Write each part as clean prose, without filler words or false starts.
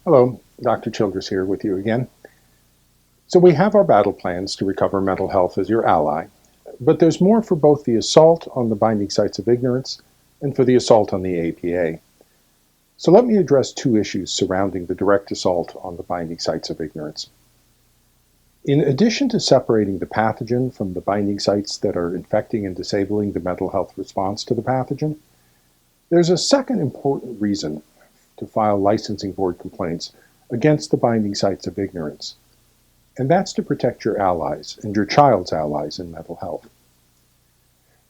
Hello, Dr. Childress here with you again. So we have our battle plans to recover mental health as your ally, but there's more for both the assault on the binding sites of ignorance and for the assault on the APA. So let me address two issues surrounding the direct assault on the binding sites of ignorance. In addition to separating the pathogen from the binding sites that are infecting and disabling the mental health response to the pathogen, there's a second important reason to file licensing board complaints against the binding sites of ignorance, and that's to protect your allies and your child's allies in mental health.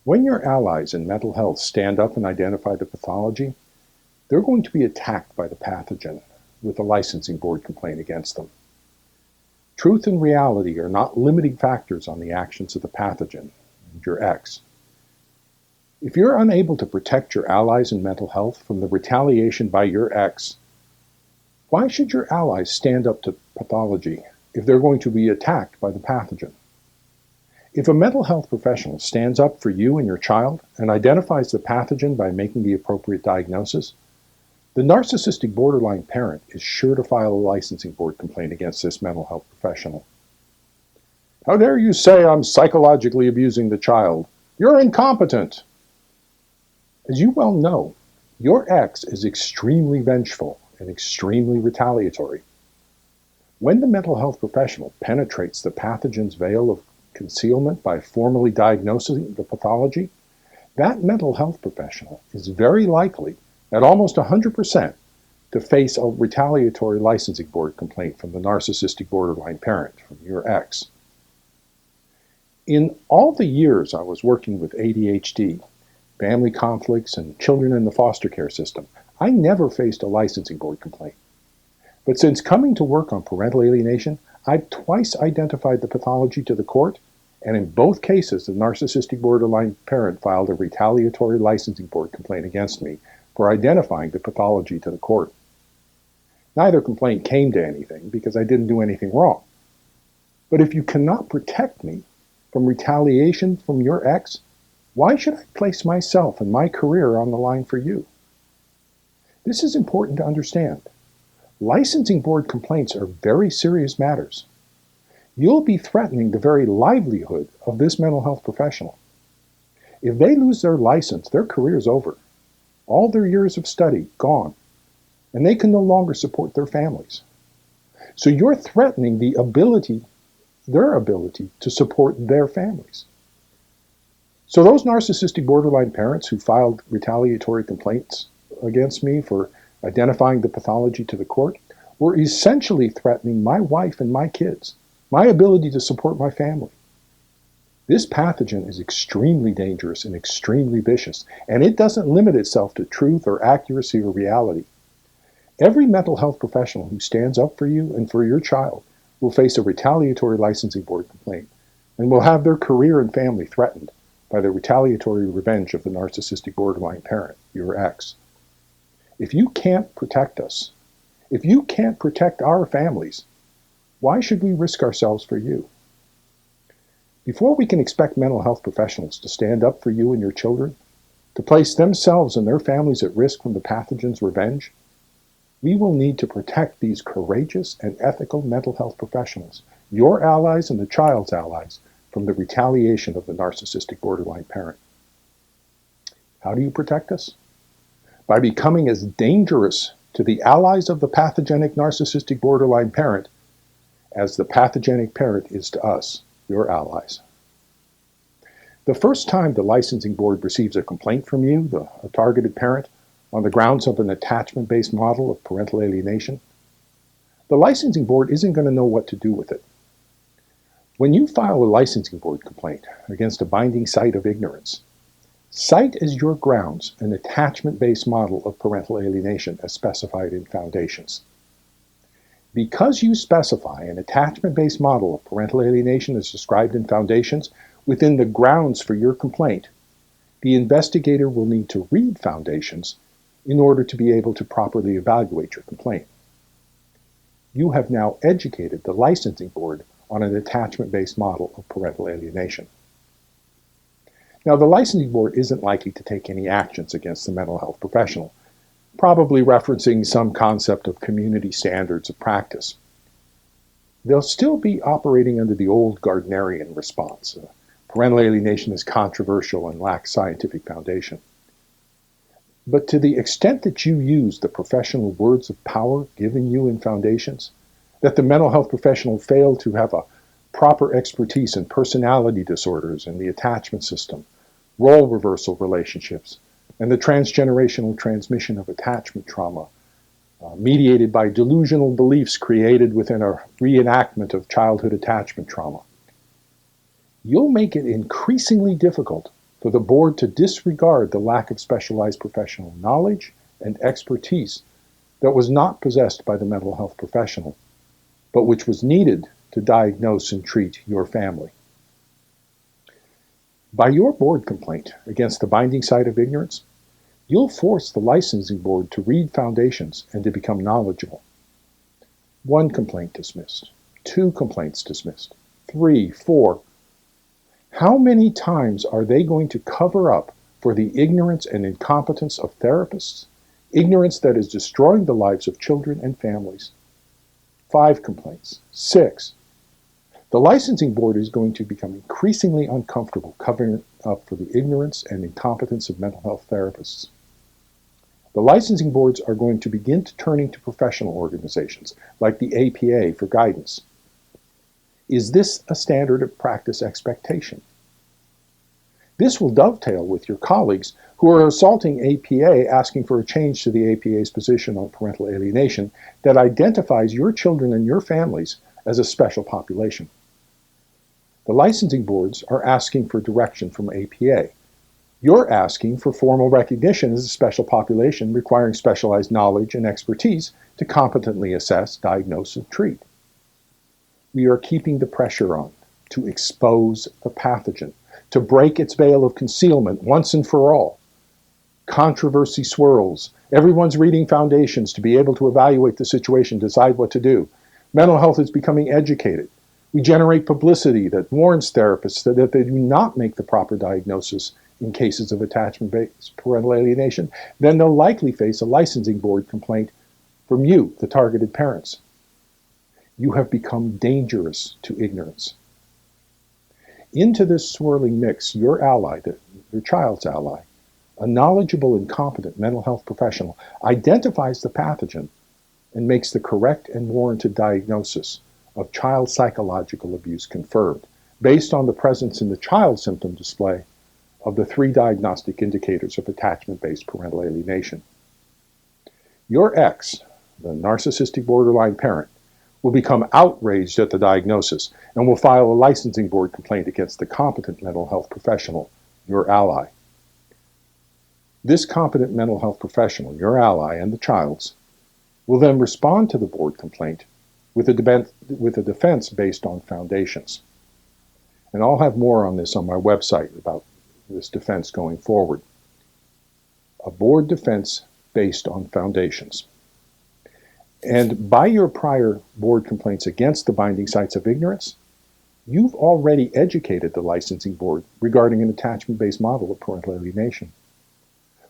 When your allies in mental health stand up and identify the pathology, they're going to be attacked by the pathogen with a licensing board complaint against them. Truth and reality are not limiting factors on the actions of the pathogen and your ex. If you're unable to protect your allies in mental health from the retaliation by your ex, why should your allies stand up to pathology if they're going to be attacked by the pathogen? If a mental health professional stands up for you and your child and identifies the pathogen by making the appropriate diagnosis, the narcissistic borderline parent is sure to file a licensing board complaint against this mental health professional. How dare you say I'm psychologically abusing the child? You're incompetent! As you well know, your ex is extremely vengeful and extremely retaliatory. When the mental health professional penetrates the pathogen's veil of concealment by formally diagnosing the pathology, that mental health professional is very likely, at almost 100%, to face a retaliatory licensing board complaint from the narcissistic borderline parent, from your ex. In all the years I was working with ADHD, family conflicts, and children in the foster care system, I never faced a licensing board complaint. But since coming to work on parental alienation, I've twice identified the pathology to the court, and in both cases, the narcissistic borderline parent filed a retaliatory licensing board complaint against me for identifying the pathology to the court. Neither complaint came to anything because I didn't do anything wrong. But if you cannot protect me from retaliation from your ex, why should I place myself and my career on the line for you? This is important to understand. Licensing board complaints are very serious matters. You'll be threatening the very livelihood of this mental health professional. If they lose their license, their career's over. All their years of study, gone. And they can no longer support their families. So you're threatening their ability to support their families. So those narcissistic borderline parents who filed retaliatory complaints against me for identifying the pathology to the court were essentially threatening my wife and my kids, my ability to support my family. This pathogen is extremely dangerous and extremely vicious, and it doesn't limit itself to truth or accuracy or reality. Every mental health professional who stands up for you and for your child will face a retaliatory licensing board complaint and will have their career and family threatened by the retaliatory revenge of the narcissistic borderline parent, your ex. If you can't protect us, if you can't protect our families, why should we risk ourselves for you? Before we can expect mental health professionals to stand up for you and your children, to place themselves and their families at risk from the pathogen's revenge, we will need to protect these courageous and ethical mental health professionals, your allies and the child's allies, from the retaliation of the narcissistic borderline parent. How do you protect us? By becoming as dangerous to the allies of the pathogenic narcissistic borderline parent as the pathogenic parent is to us, your allies. The first time the licensing board receives a complaint from you, a targeted parent, on the grounds of an attachment-based model of parental alienation, the licensing board isn't going to know what to do with it. When you file a licensing board complaint against a binding site of ignorance, cite as your grounds an attachment-based model of parental alienation as specified in Foundations. Because you specify an attachment-based model of parental alienation as described in Foundations within the grounds for your complaint, the investigator will need to read Foundations in order to be able to properly evaluate your complaint. You have now educated the licensing board on an attachment-based model of parental alienation. Now, the licensing board isn't likely to take any actions against the mental health professional probably referencing some concept of community standards of practice. They'll still be operating under the old Gardnerian response. Parental alienation is controversial and lacks scientific foundation. But to the extent that you use the professional words of power given you in foundations, that the mental health professional failed to have a proper expertise in personality disorders and the attachment system, role reversal relationships, and the transgenerational transmission of attachment trauma, mediated by delusional beliefs created within a reenactment of childhood attachment trauma, you'll make it increasingly difficult for the board to disregard the lack of specialized professional knowledge and expertise that was not possessed by the mental health professional, but which was needed to diagnose and treat your family. By your board complaint against the binding site of ignorance, you'll force the licensing board to read foundations and to become knowledgeable. 1 complaint dismissed, 2 complaints dismissed, 3, 4. How many times are they going to cover up for the ignorance and incompetence of therapists, ignorance that is destroying the lives of children and families? 5 complaints, 6. The licensing board is going to become increasingly uncomfortable covering up for the ignorance and incompetence of mental health therapists. The licensing boards are going to begin turning to professional organizations like the APA for guidance. Is this a standard of practice expectation? This will dovetail with your colleagues who are assaulting APA asking for a change to the APA's position on parental alienation that identifies your children and your families as a special population. The licensing boards are asking for direction from APA. You're asking for formal recognition as a special population requiring specialized knowledge and expertise to competently assess, diagnose, and treat. We are keeping the pressure on to expose the pathogen, to break its veil of concealment once and for all. Controversy swirls. Everyone's reading foundations to be able to evaluate the situation, decide what to do. Mental health is becoming educated. We generate publicity that warns therapists that if they do not make the proper diagnosis in cases of attachment-based parental alienation, then they'll likely face a licensing board complaint from you, the targeted parents. You have become dangerous to ignorance. Into this swirling mix, your ally, your child's ally, a knowledgeable and competent mental health professional, identifies the pathogen and makes the correct and warranted diagnosis of child psychological abuse confirmed, based on the presence in the child symptom display of the 3 diagnostic indicators of attachment-based parental alienation. Your ex, the narcissistic borderline parent, will become outraged at the diagnosis and will file a licensing board complaint against the competent mental health professional, your ally. This competent mental health professional, your ally and the child's, will then respond to the board complaint with a defense based on foundations. And I'll have more on this on my website about this defense going forward. A board defense based on foundations. And by your prior board complaints against the binding sites of ignorance, you've already educated the licensing board regarding an attachment-based model of parental alienation.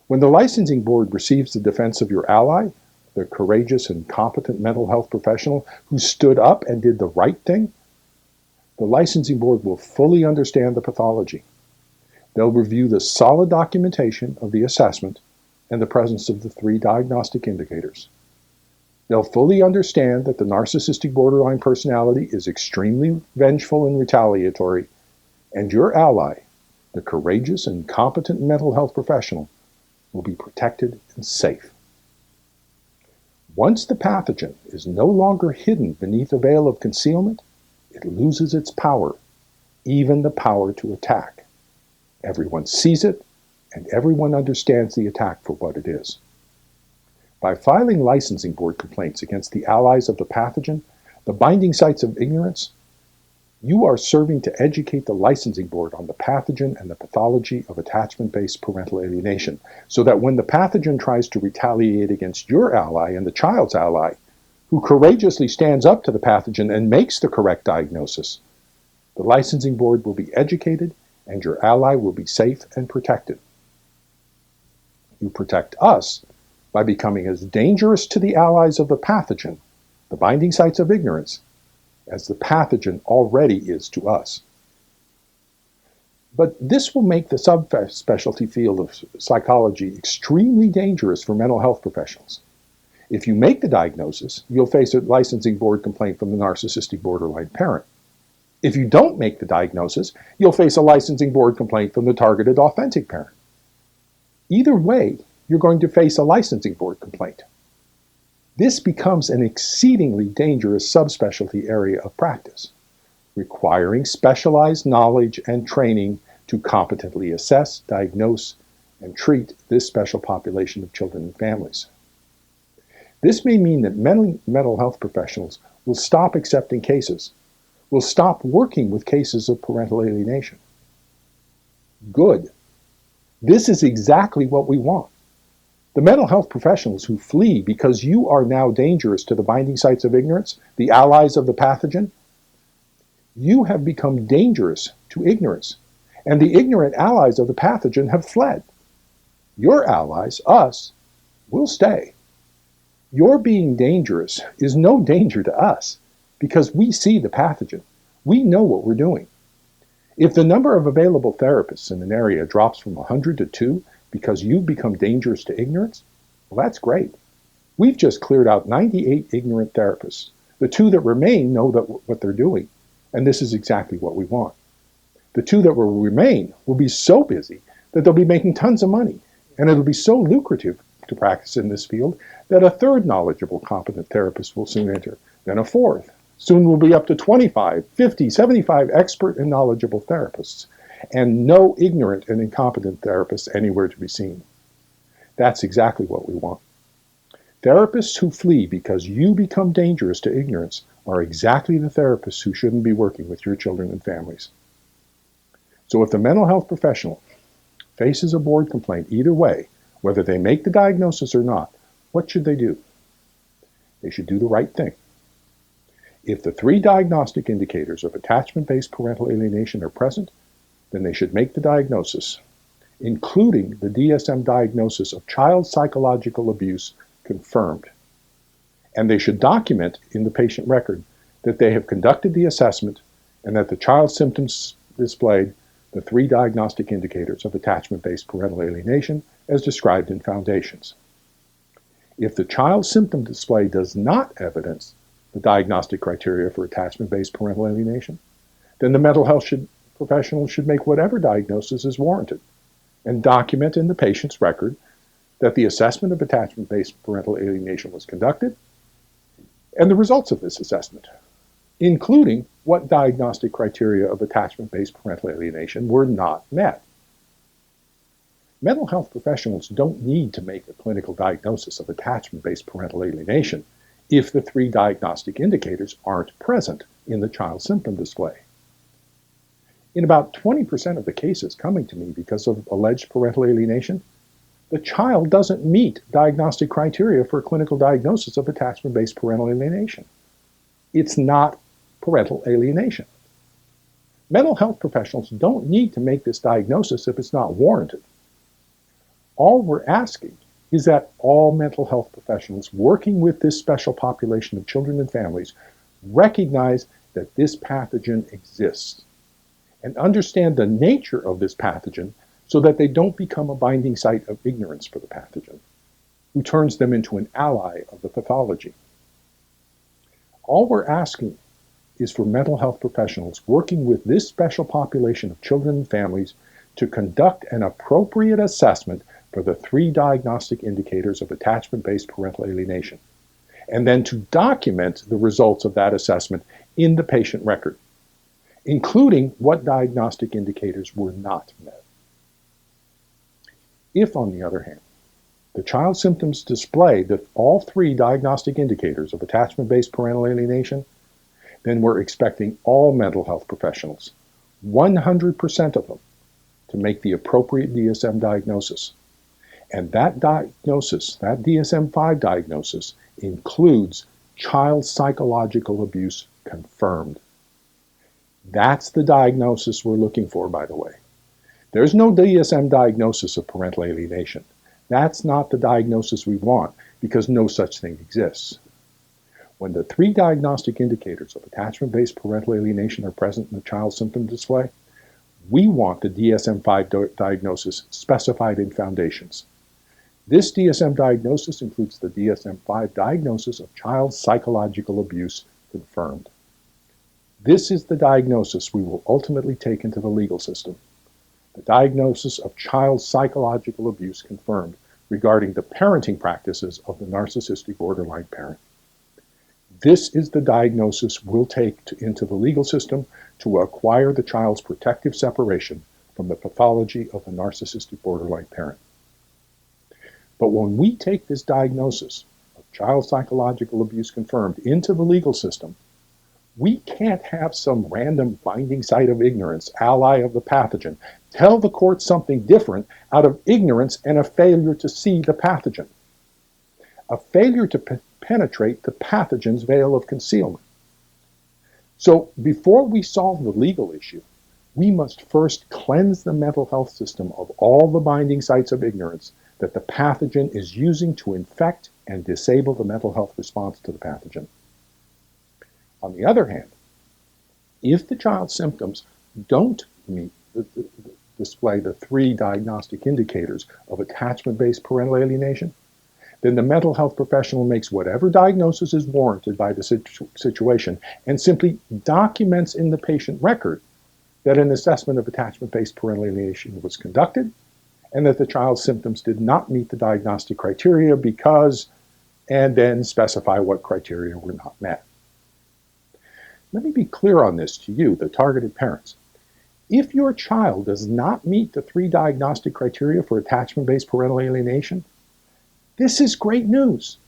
When the licensing board receives the defense of your ally, the courageous and competent mental health professional who stood up and did the right thing, the licensing board will fully understand the pathology. They'll review the solid documentation of the assessment and the presence of the 3 diagnostic indicators. They'll fully understand that the narcissistic borderline personality is extremely vengeful and retaliatory, and your ally, the courageous and competent mental health professional, will be protected and safe. Once the pathogen is no longer hidden beneath a veil of concealment, it loses its power, even the power to attack. Everyone sees it, and everyone understands the attack for what it is. By filing licensing board complaints against the allies of the pathogen, the binding sites of ignorance, you are serving to educate the licensing board on the pathogen and the pathology of attachment-based parental alienation, so that when the pathogen tries to retaliate against your ally and the child's ally, who courageously stands up to the pathogen and makes the correct diagnosis, the licensing board will be educated and your ally will be safe and protected. You protect us by becoming as dangerous to the allies of the pathogen, the binding sites of ignorance, as the pathogen already is to us. But this will make the subspecialty field of psychology extremely dangerous for mental health professionals. If you make the diagnosis, you'll face a licensing board complaint from the narcissistic borderline parent. If you don't make the diagnosis, you'll face a licensing board complaint from the targeted authentic parent. Either way, you're going to face a licensing board complaint. This becomes an exceedingly dangerous subspecialty area of practice, requiring specialized knowledge and training to competently assess, diagnose, and treat this special population of children and families. This may mean that mental health professionals will stop accepting cases, will stop working with cases of parental alienation. Good. This is exactly what we want. The mental health professionals who flee because you are now dangerous to the binding sites of ignorance, the allies of the pathogen, you have become dangerous to ignorance, and the ignorant allies of the pathogen have fled. Your allies, us, will stay. Your being dangerous is no danger to us because we see the pathogen. We know what we're doing. If the number of available therapists in an area drops from 100 to 2 because you've become dangerous to ignorance, well, that's great. We've just cleared out 98 ignorant therapists. The 2 that remain know what they're doing, and this is exactly what we want. The 2 that will remain will be so busy that they'll be making tons of money, and it'll be so lucrative to practice in this field that a 3rd knowledgeable, competent therapist will soon enter, then a 4th. Soon we'll be up to 25, 50, 75 expert and knowledgeable therapists, and no ignorant and incompetent therapists anywhere to be seen. That's exactly what we want. Therapists who flee because you become dangerous to ignorance are exactly the therapists who shouldn't be working with your children and families. So if the mental health professional faces a board complaint either way, whether they make the diagnosis or not, what should they do? They should do the right thing. If the 3 diagnostic indicators of attachment-based parental alienation are present, then they should make the diagnosis, including the DSM diagnosis of child psychological abuse confirmed. And they should document in the patient record that they have conducted the assessment and that the child's symptoms displayed the 3 diagnostic indicators of attachment-based parental alienation as described in Foundations. If the child's symptom display does not evidence the diagnostic criteria for attachment-based parental alienation, then the mental health professional should make whatever diagnosis is warranted and document in the patient's record that the assessment of attachment-based parental alienation was conducted and the results of this assessment, including what diagnostic criteria of attachment-based parental alienation were not met. Mental health professionals don't need to make a clinical diagnosis of attachment-based parental alienation if the 3 diagnostic indicators aren't present in the child's symptom display. In about 20% of the cases coming to me because of alleged parental alienation, the child doesn't meet diagnostic criteria for a clinical diagnosis of attachment-based parental alienation. It's not parental alienation. Mental health professionals don't need to make this diagnosis if it's not warranted. All we're asking is that all mental health professionals working with this special population of children and families recognize that this pathogen exists and understand the nature of this pathogen so that they don't become a binding site of ignorance for the pathogen, who turns them into an ally of the pathology. All we're asking is for mental health professionals working with this special population of children and families to conduct an appropriate assessment for the 3 diagnostic indicators of attachment-based parental alienation, and then to document the results of that assessment in the patient record, including what diagnostic indicators were not met. If, on the other hand, the child's symptoms display all 3 diagnostic indicators of attachment-based parental alienation, then we're expecting all mental health professionals, 100% of them, to make the appropriate DSM diagnosis. And that diagnosis, that DSM-5 diagnosis, includes child psychological abuse confirmed. That's the diagnosis we're looking for, by the way. There's no DSM diagnosis of parental alienation. That's not the diagnosis we want, because no such thing exists. When the 3 diagnostic indicators of attachment-based parental alienation are present in the child's symptom display, we want the DSM-5 diagnosis specified in Foundations. This DSM diagnosis includes the DSM-5 diagnosis of child psychological abuse confirmed. This is the diagnosis we will ultimately take into the legal system. The diagnosis of child psychological abuse confirmed regarding the parenting practices of the narcissistic borderline parent. This is the diagnosis we'll take into the legal system to acquire the child's protective separation from the pathology of the narcissistic borderline parent. But when we take this diagnosis of child psychological abuse confirmed into the legal system, we can't have some random binding site of ignorance, ally of the pathogen, tell the court something different out of ignorance and a failure to see the pathogen. A failure to penetrate the pathogen's veil of concealment. So before we solve the legal issue, we must first cleanse the mental health system of all the binding sites of ignorance that the pathogen is using to infect and disable the mental health response to the pathogen. On the other hand, if the child's symptoms don't display the 3 diagnostic indicators of attachment-based parental alienation, then the mental health professional makes whatever diagnosis is warranted by the situation and simply documents in the patient record that an assessment of attachment-based parental alienation was conducted and that the child's symptoms did not meet the diagnostic criteria because, and then specify what criteria were not met. Let me be clear on this to you, the targeted parents. If your child does not meet the 3 diagnostic criteria for attachment-based parental alienation, this is great news.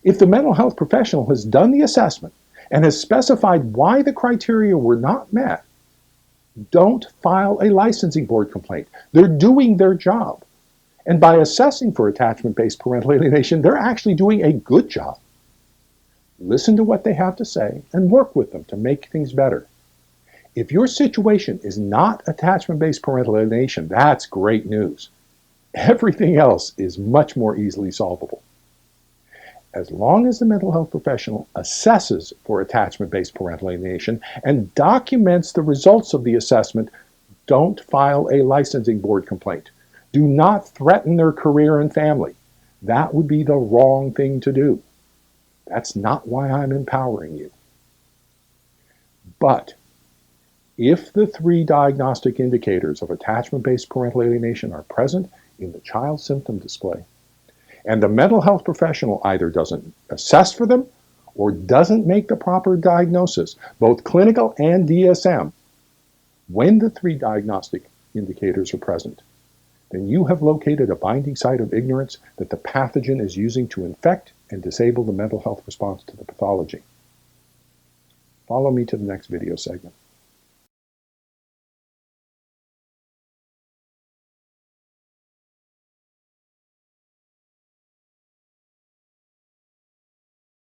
If the mental health professional has done the assessment and has specified why the criteria were not met, don't file a licensing board complaint. They're doing their job. And by assessing for attachment-based parental alienation, they're actually doing a good job. Listen to what they have to say and work with them to make things better. If your situation is not attachment-based parental alienation, that's great news. Everything else is much more easily solvable. As long as the mental health professional assesses for attachment-based parental alienation and documents the results of the assessment, don't file a licensing board complaint. Do not threaten their career and family. That would be the wrong thing to do. That's not why I'm empowering you. But if the 3 diagnostic indicators of attachment-based parental alienation are present in the child's symptom display, and the mental health professional either doesn't assess for them or doesn't make the proper diagnosis, both clinical and DSM, when the 3 diagnostic indicators are present, then you have located a binding site of ignorance that the pathogen is using to infect and disable the mental health response to the pathology. Follow me to the next video segment.